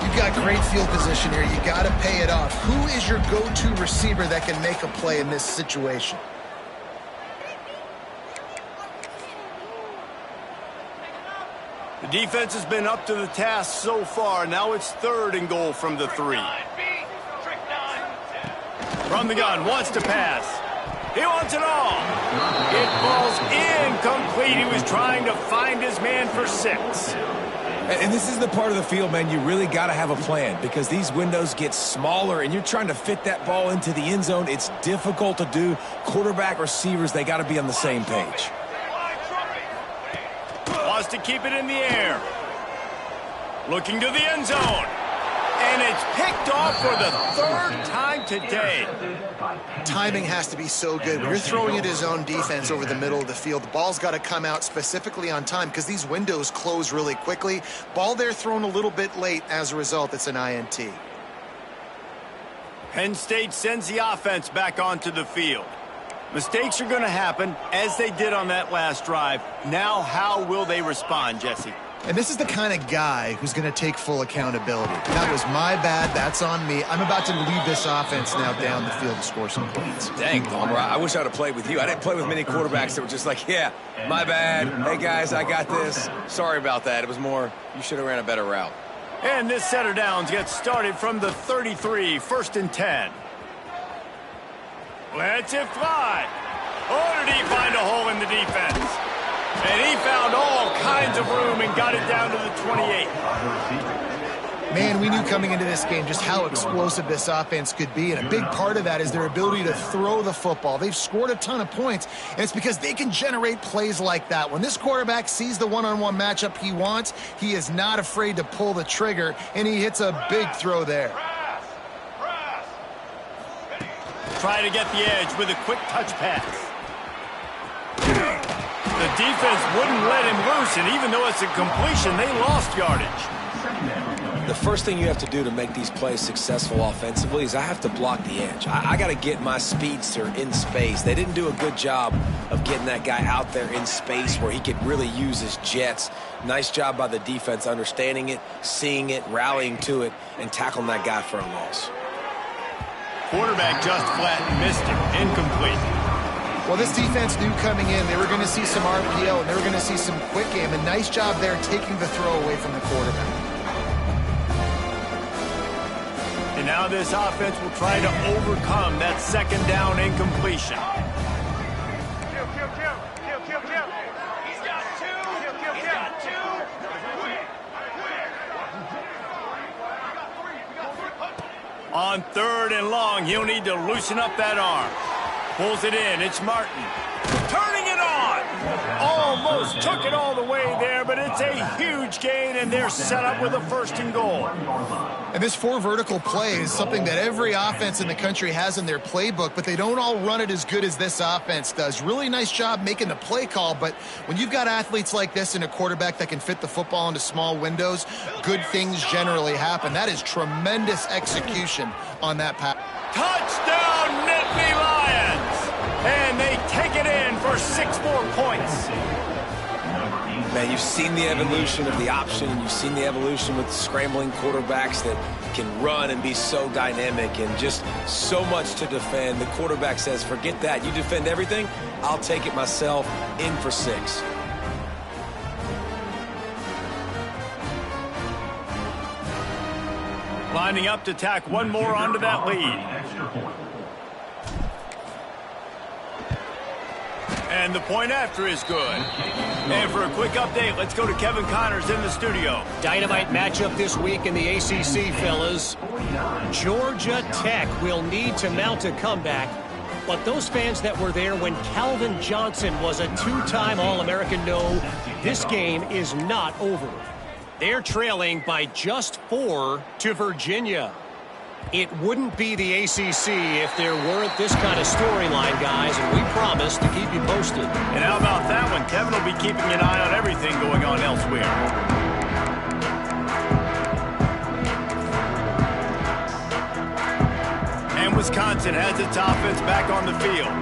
You've got great field position here. You got to pay it off. Who is your go-to receiver that can make a play in this situation? The defense has been up to the task so far. Now it's 3rd and goal from the 3. From the gun, wants to pass. He wants it all. It falls incomplete. He was trying to find his man for 6. And this is the part of the field, man, you really got to have a plan because these windows get smaller and you're trying to fit that ball into the end zone. It's difficult to do. Quarterback, receivers, they got to be on the same page. Wants to keep it in the air. Looking to the end zone. And it's picked off for the 3rd time today. Timing has to be so good. When you're throwing it his own defense over the middle of the field, the ball's got to come out specifically on time because these windows close really quickly. Ball there thrown a little bit late. As a result, it's an INT. Penn State sends the offense back onto the field. Mistakes are going to happen, as they did on that last drive. Now, how will they respond, Jesse? And this is the kind of guy who's going to take full accountability. That was my bad. That's on me. I'm about to lead this offense now down the field to score some points. Dang, Palmer, I wish I would have played with you. I didn't play with many quarterbacks that were just like, yeah, my bad. Hey, guys, I got this. Sorry about that. It was more, you should have ran a better route. And this set of downs gets started from the 33, 1st and 10. Lets it fly. Oh, did he find a hole in the defense? And he found all kinds of room and got it down to the 28. Man, we knew coming into this game just how explosive this offense could be, and a big part of that is their ability to throw the football. They've scored a ton of points, and it's because they can generate plays like that. When this quarterback sees the one-on-one matchup he wants, he is not afraid to pull the trigger, and he hits a big throw there. Try to get the edge with a quick touch pass. The defense wouldn't let him loose, and even though it's a completion, they lost yardage. The first thing you have to do to make these plays successful offensively is I have to block the edge. I got to get my speedster in space. They didn't do a good job of getting that guy out there in space where he could really use his jets. Nice job by the defense understanding it, seeing it, rallying to it, and tackling that guy for a loss. Quarterback just flat missed it. Incomplete. Well, this defense knew coming in they were going to see some RPO and they were going to see some quick game. A nice job there taking the throw away from the quarterback. And now this offense will try to overcome that 2nd down incompletion. Kill. He's got 2. He's got 2. On 3rd and long, he'll need to loosen up that arm. Pulls it in. It's Martin. Turning it on. Almost took it all the way there, but it's a huge gain, and they're set up with a 1st and goal. And this 4 vertical play is something that every offense in the country has in their playbook, but they don't all run it as good as this offense does. Really nice job making the play call, but when you've got athletes like this and a quarterback that can fit the football into small windows, good things generally happen. That is tremendous execution on that pass. Touchdown, Nittany Lions! And they take it in for 6 more points. Man, you've seen the evolution of the option, and you've seen the evolution with scrambling quarterbacks that can run and be so dynamic and just so much to defend. The quarterback says, forget that. You defend everything, I'll take it myself. In for 6. Lining up to tack one more onto that lead. And the point after is good. And for a quick update, let's go to Kevin Connors in the studio. Dynamite matchup this week in the ACC, fellas. Georgia Tech will need to mount a comeback. But those fans that were there when Calvin Johnson was a 2-time All-American know this game is not over. They're trailing by just 4 to Virginia. It wouldn't be the ACC if there weren't this kind of storyline, guys, and we promise to keep you posted. And how about that one? Kevin will be keeping an eye on everything going on elsewhere. And Wisconsin has its offense back on the field.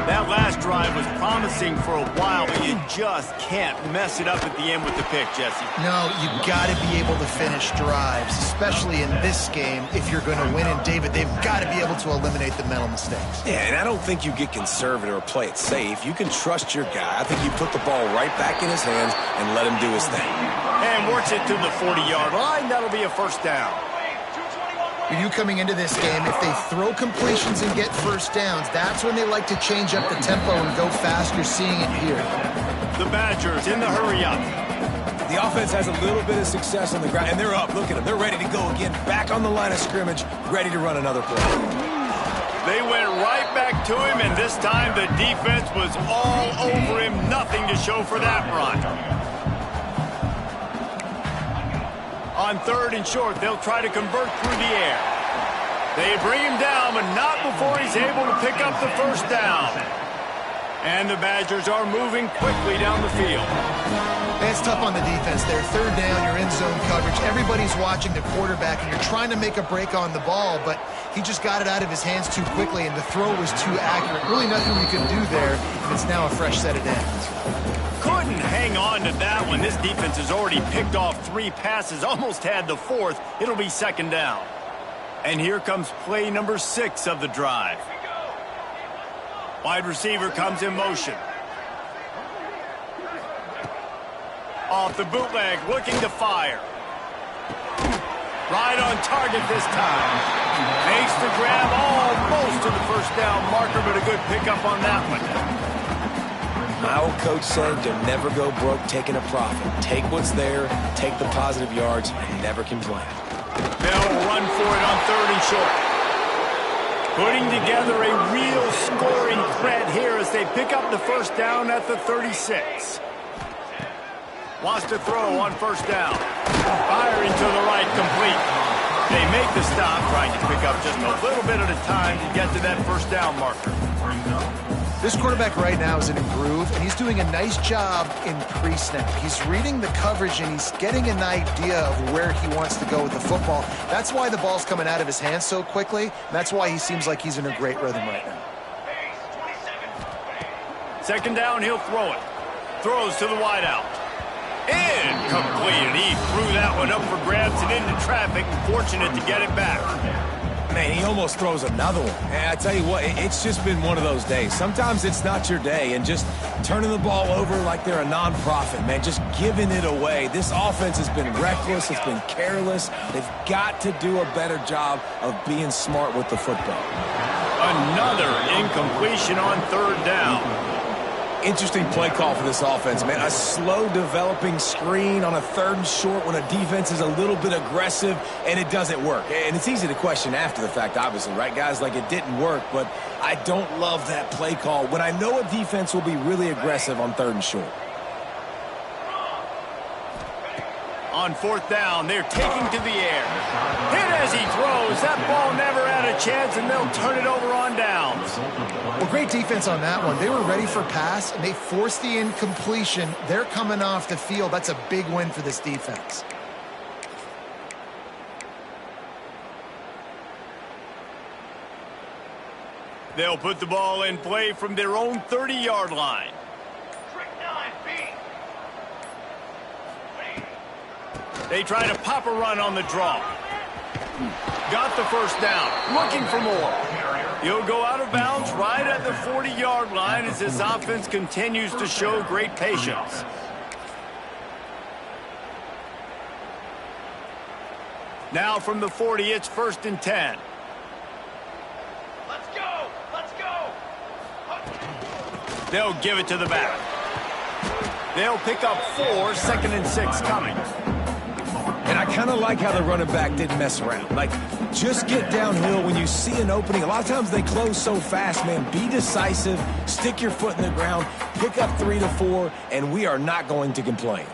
That last drive was promising for a while, but you just can't mess it up at the end with the pick, Jesse. No, you've got to be able to finish drives, especially in this game if you're going to win. And, David, they've got to be able to eliminate the mental mistakes. Yeah, and I don't think you get conservative or play it safe. You can trust your guy. I think you put the ball right back in his hands and let him do his thing. And works it to the 40-yard line. That'll be a 1st down. You coming into this game, if they throw completions and get first downs, that's when they like to change up the tempo and go fast. You're seeing it here. The Badgers in the hurry up. The offense has a little bit of success on the ground, and they're up. Look at them. They're ready to go again. Back on the line of scrimmage, ready to run another play. They went right back to him, and this time the defense was all over him. Nothing to show for that run. On 3rd and short, they'll try to convert through the air. They bring him down, but not before he's able to pick up the first down. And the Badgers are moving quickly down the field. It's tough on the defense there. 3rd down, you're in zone coverage. Everybody's watching the quarterback, and you're trying to make a break on the ball, but he just got it out of his hands too quickly, and the throw was too accurate. Really nothing we can do there, and it's now a fresh set of downs. Couldn't hang on to that one. This defense has already picked off 3 passes, almost had the 4th. It'll be 2nd down. And here comes play number 6 of the drive. Wide receiver comes in motion. Off the bootleg, looking to fire. Right on target this time. Makes the grab almost to the first down marker, but a good pickup on that one. My old coach said to never go broke taking a profit. Take what's there, take the positive yards, and never complain. They'll run for it on 3rd and short. Putting together a real scoring threat here as they pick up the first down at the 36. Wants to throw on 1st down. Firing to the right, complete. They make the stop, trying to pick up just a little bit at a time to get to that first down marker. This quarterback right now is in a groove, and he's doing a nice job in pre-snap. He's reading the coverage, and he's getting an idea of where he wants to go with the football. That's why the ball's coming out of his hands so quickly, and that's why he seems like he's in a great rhythm right now. 2nd down, he'll throw it. Throws to the wideout. Incomplete. He threw that one up for grabs and into traffic, and fortunate to get it back. Man, he almost throws another one. And I tell you what, it's just been one of those days. Sometimes it's not your day, and just turning the ball over like they're a nonprofit, man, just giving it away. This offense has been reckless. It's been careless. They've got to do a better job of being smart with the football. Another incompletion on 3rd down. Interesting play call for this offense, man. A slow developing screen on a 3rd and short when a defense is a little bit aggressive, and it doesn't work. And it's easy to question after the fact, obviously, right, guys? Like, it didn't work, but I don't love that play call when I know a defense will be really aggressive on 3rd and short. On 4th down, they're taking to the air. Hit as he throws. That ball never had a chance, and they'll turn it over on downs. Well, great defense on that one. They were ready for pass, and they forced the incompletion. They're coming off the field. That's a big win for this defense. They'll put the ball in play from their own 30-yard line. They try to pop a run on the draw. Got the first down. Looking for more. He'll go out of bounds right at the 40-yard line as this offense continues to show great patience. Now from the 40, it's 1st and 10. Let's go! Let's go! They'll give it to the back. They'll pick up 4, 2nd and 6 coming. And I kind of like how the running back didn't mess around. Like, just get downhill when you see an opening. A lot of times they close so fast, man. Be decisive, stick your foot in the ground, pick up 3 to 4, and we are not going to complain.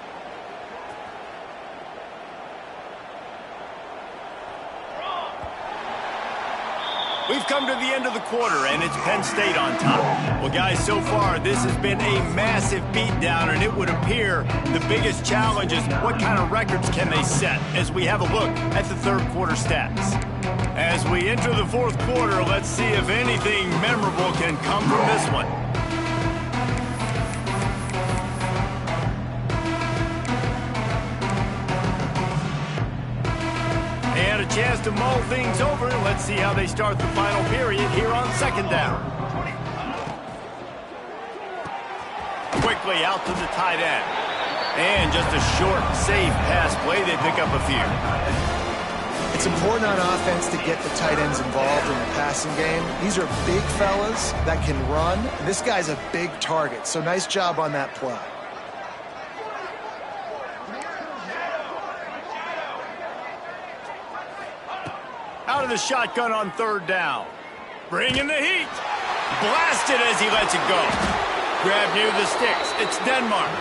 We've come to the end of the quarter, and it's Penn State on top. Well, guys, so far, this has been a massive beatdown, and it would appear the biggest challenge is what kind of records can they set as we have a look at the 3rd quarter stats. As we enter the 4th quarter, let's see if anything memorable can come from this one. And a chance to mull things over. Let's see how they start the final period here on 2nd down. Quickly out to the tight end. And just a short, safe pass play. They pick up a few. It's It's important on offense to get the tight ends involved in the passing game. These are big fellas that can run. This guy's a big target, so nice job on that play. Out of the shotgun on third down. Bringing the heat. Blasted as he lets it go. Grab near the sticks. It's Denmark.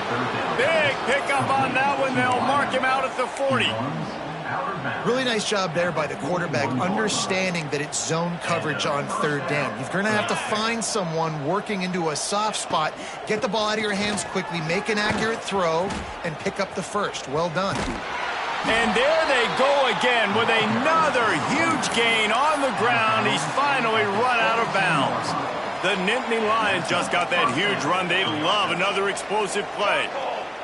Big pickup on that one. They'll mark him out at the 40. Really nice job there by the quarterback, understanding that it's zone coverage on third down. You're going to have to find someone working into a soft spot, get the ball out of your hands quickly, make an accurate throw, and pick up the first. Well done. And there they go again with another huge gain on the ground. He's finally run out of bounds. The Nittany Lions just got that huge run. They love another explosive play.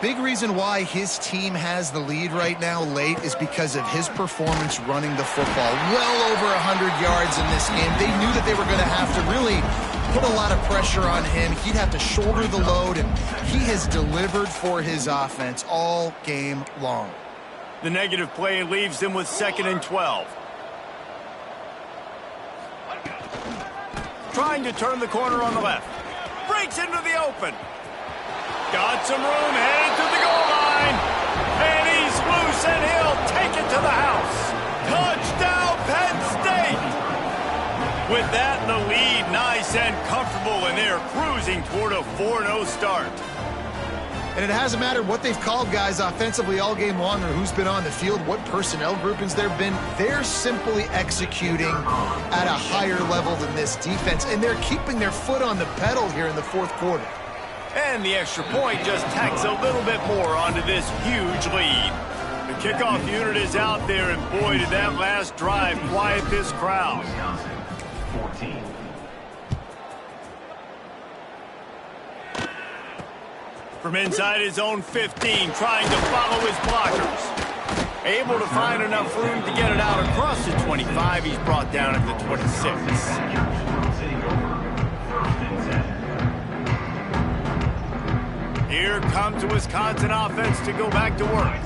Big reason why his team has the lead right now late is because of his performance running the football. Well over 100 yards in this game. They knew that they were going to have to really put a lot of pressure on him. He'd have to shoulder the load, and he has delivered for his offense all game long. The negative play leaves them with 2nd and 12. Trying to turn the corner on the left. Breaks into the open. Got some room, headed to the goal line. And he's loose, and he'll take it to the house. Touchdown, Penn State! With that in the lead, nice and comfortable, and they're cruising toward a 4-0 start. And it hasn't mattered what they've called guys offensively all game long or who's been on the field, what personnel groupings there have been. They're simply executing at a higher level than this defense, and they're keeping their foot on the pedal here in the fourth quarter. And the extra point just tacks a little bit more onto this huge lead. The kickoff unit is out there, and boy, did that last drive quiet this crowd. 14. From inside his own 15, trying to follow his blockers. Able to find enough room to get it out across the 25. He's brought down at the 26. Here comes the Wisconsin offense to go back to work.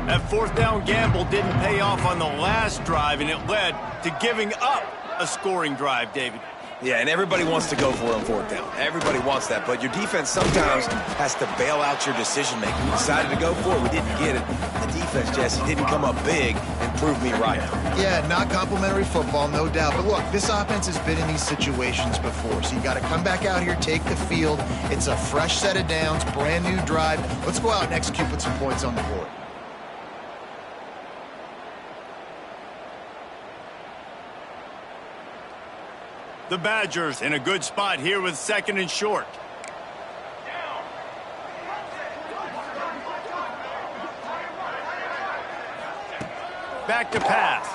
That 4th down gamble didn't pay off on the last drive, and it led to giving up a scoring drive, David. Yeah, and everybody wants to go for it on 4th down. Everybody wants that, but your defense sometimes has to bail out your decision-making. We decided to go for it. We didn't get it. The defense, Jesse, didn't come up big and prove me right. Yeah, not complimentary football, no doubt. But look, this offense has been in these situations before, so you got to come back out here, take the field. It's a fresh set of downs, brand new drive. Let's go out and execute, put some points on the board. The Badgers in a good spot here with 2nd and short. Back to pass.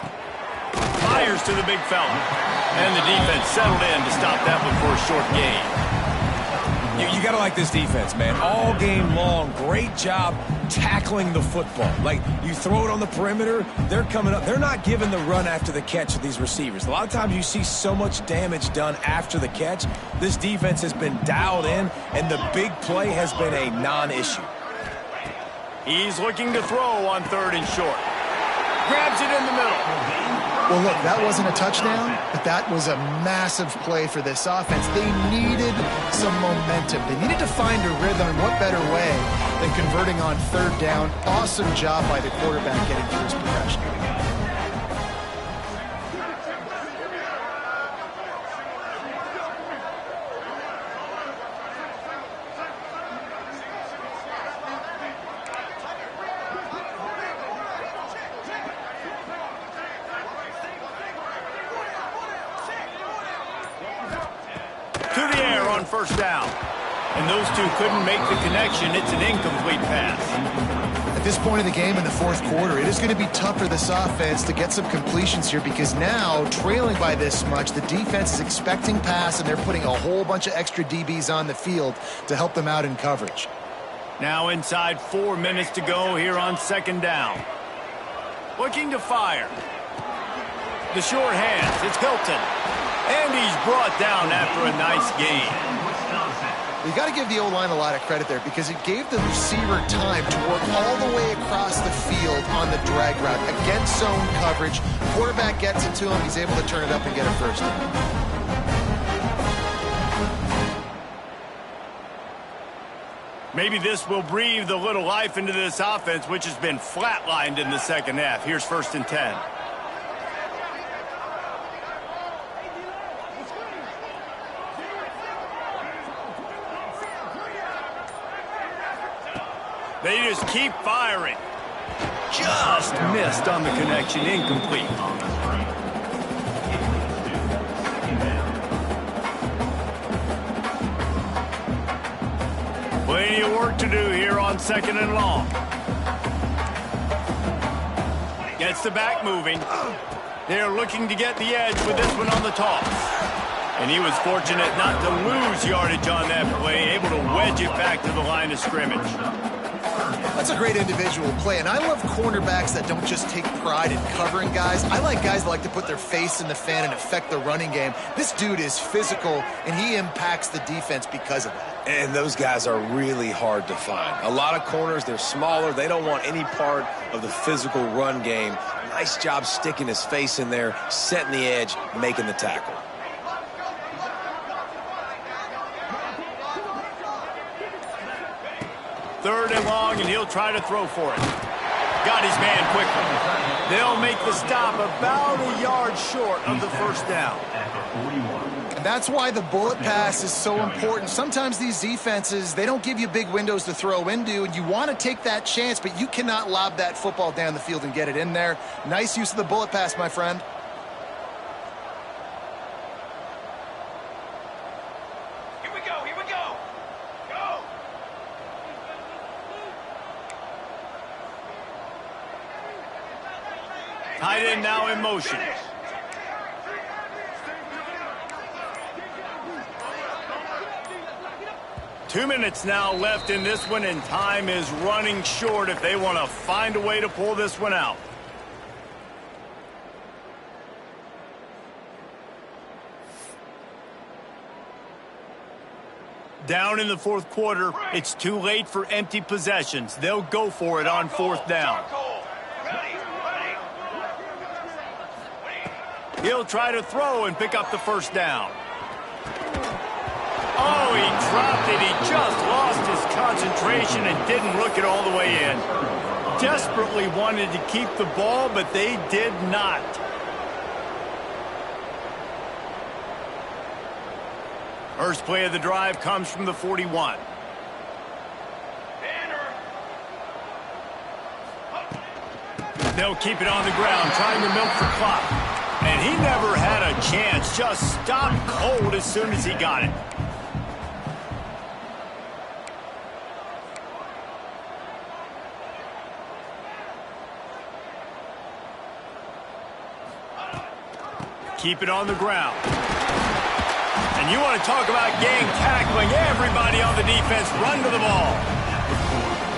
Fires to the big fella. And the defense settled in to stop that one for a short gain. You got to like this defense, man. All game long, great job tackling the football. Like, you throw it on the perimeter, they're coming up. They're not giving the run after the catch to these receivers. A lot of times you see so much damage done after the catch. This defense has been dialed in, and the big play has been a non-issue. He's looking to throw on 3rd and short. Grabs it in the middle. Well, look, that wasn't a touchdown, but that was a massive play for this offense. They needed some momentum. They needed to find a rhythm, and what better way than converting on 3rd down. Awesome job by the quarterback getting through his progression. To the air on 1st down. And those two couldn't make the connection. It's an incomplete pass. At this point in the game in the 4th quarter, it is going to be tough for this offense to get some completions here because now, trailing by this much, the defense is expecting pass, and they're putting a whole bunch of extra DBs on the field to help them out in coverage. Now inside 4 minutes to go here on 2nd down. Looking to fire. The short hands. It's Hilton. And he's brought down after a nice gain. You got to give the O-line a lot of credit there because it gave the receiver time to work all the way across the field on the drag route against zone coverage. Quarterback gets it to him. He's able to turn it up and get a first down. Maybe this will breathe a little life into this offense, which has been flatlined in the second half. Here's 1st and 10. They just keep firing. Just missed on the connection. Incomplete. Plenty of work to do here on 2nd and long. Gets the back moving. They're looking to get the edge with this one on the toss. And he was fortunate not to lose yardage on that play, able to wedge it back to the line of scrimmage. That's a great individual play, and I love cornerbacks that don't just take pride in covering guys. I like guys that like to put their face in the fan and affect the running game. This dude is physical, and he impacts the defense because of that. And those guys are really hard to find. A lot of corners, they're smaller. They don't want any part of the physical run game. Nice job sticking his face in there, setting the edge, making the tackle. Third and long, and he'll try to throw for it. Got his man quickly. They'll make the stop about a yard short of the first down. And that's why the bullet pass is so important. Sometimes these defenses, they don't give you big windows to throw into, and you want to take that chance, but you cannot lob that football down the field and get it in there. Nice use of the bullet pass, my friend. Here we go, here we go. Go. Tight end now in motion. 2 minutes now left in this one, and time is running short if they want to find a way to pull this one out. Down in the 4th quarter, it's too late for empty possessions. They'll go for it on 4th down. He'll try to throw and pick up the first down. Oh, he dropped it. He just lost his concentration and didn't look it all the way in. Desperately wanted to keep the ball, but they did not. First play of the drive comes from the 41. They'll keep it on the ground, trying to milk the clock. And he never had a chance, just stopped cold as soon as he got it. Keep it on the ground. And you want to talk about gang tackling. Everybody on the defense run to the ball.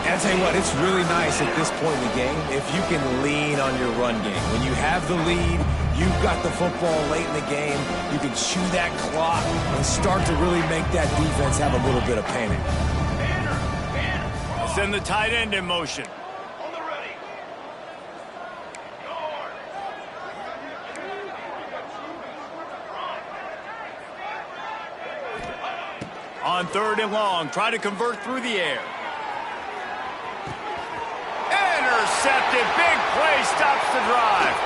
And I tell you what, it's really nice at this point in the game if you can lean on your run game. When you have the lead, you've got the football late in the game, you can chew that clock and start to really make that defense have a little bit of panic. Send the tight end in motion. On 3rd and long, try to convert through the air. Intercepted, big play, stops the drive.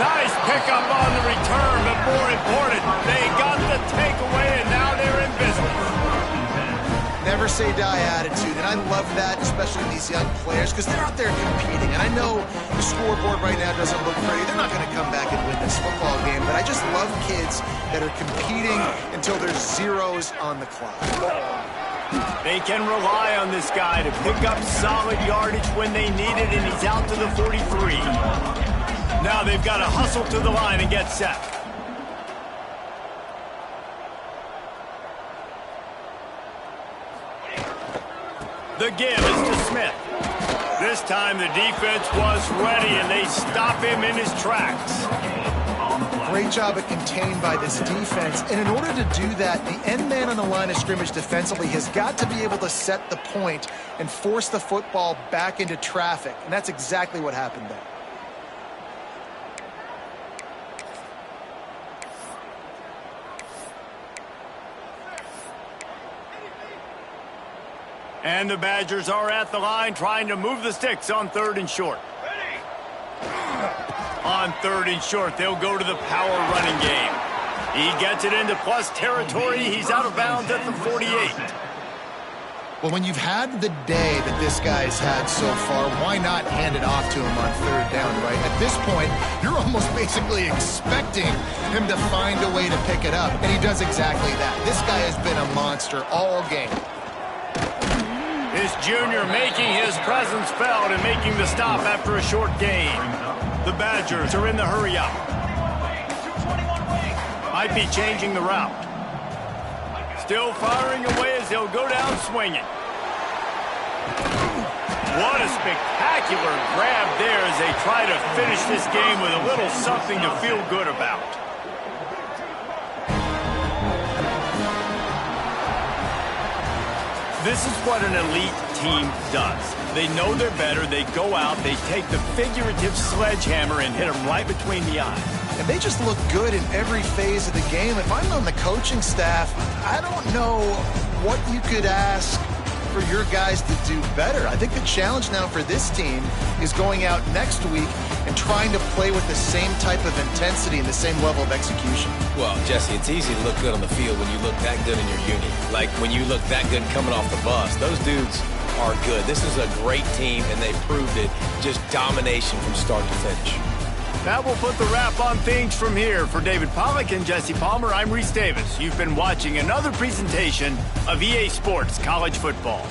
Nice pickup on the return, but more important, they got the takeaway, and now they're in business. Never say die attitude, and I love that, especially in these young players, because they're out there competing. And I know the scoreboard right now doesn't look pretty. They're not going to come back and win this football game, but I just love kids that are competing until there's zeros on the clock. They can rely on this guy to pick up solid yardage when they need it, and he's out to the 43. Now they've got to hustle to the line and get set. The give is to Smith. This time the defense was ready, and they stop him in his tracks. great job at contained by this defense. And in order to do that, the end man on the line of scrimmage defensively has got to be able to set the point and force the football back into traffic. And that's exactly what happened there. And the Badgers are at the line trying to move the sticks on 3rd and short. On 3rd and short, they'll go to the power running game. He gets it into plus territory. He's out of bounds at the 48. Well, when you've had the day that this guy's had so far, why not hand it off to him on 3rd down, right? At this point, you're almost basically expecting him to find a way to pick it up, and he does exactly that. This guy has been a monster all game. This junior making his presence felt and making the stop after a short gain. The Badgers are in the hurry up. Might be changing the route. Still firing away as they'll go down swinging. What a spectacular grab there as they try to finish this game with a little something to feel good about. This is what an elite team does. They know they're better. They go out. They take the figurative sledgehammer and hit them right between the eyes. And they just look good in every phase of the game. If I'm on the coaching staff, I don't know what you could ask for your guys to do better. I think the challenge now for this team is going out next week and trying to play with the same type of intensity and the same level of execution. Well, Jesse, it's easy to look good on the field when you look that good in your unit. Like when you look that good coming off the bus. Those dudes are good. This is a great team, and they proved it. Just domination from start to finish. That will put the wrap on things from here. For David Pollack and Jesse Palmer, I'm Reese Davis. You've been watching another presentation of EA Sports College Football.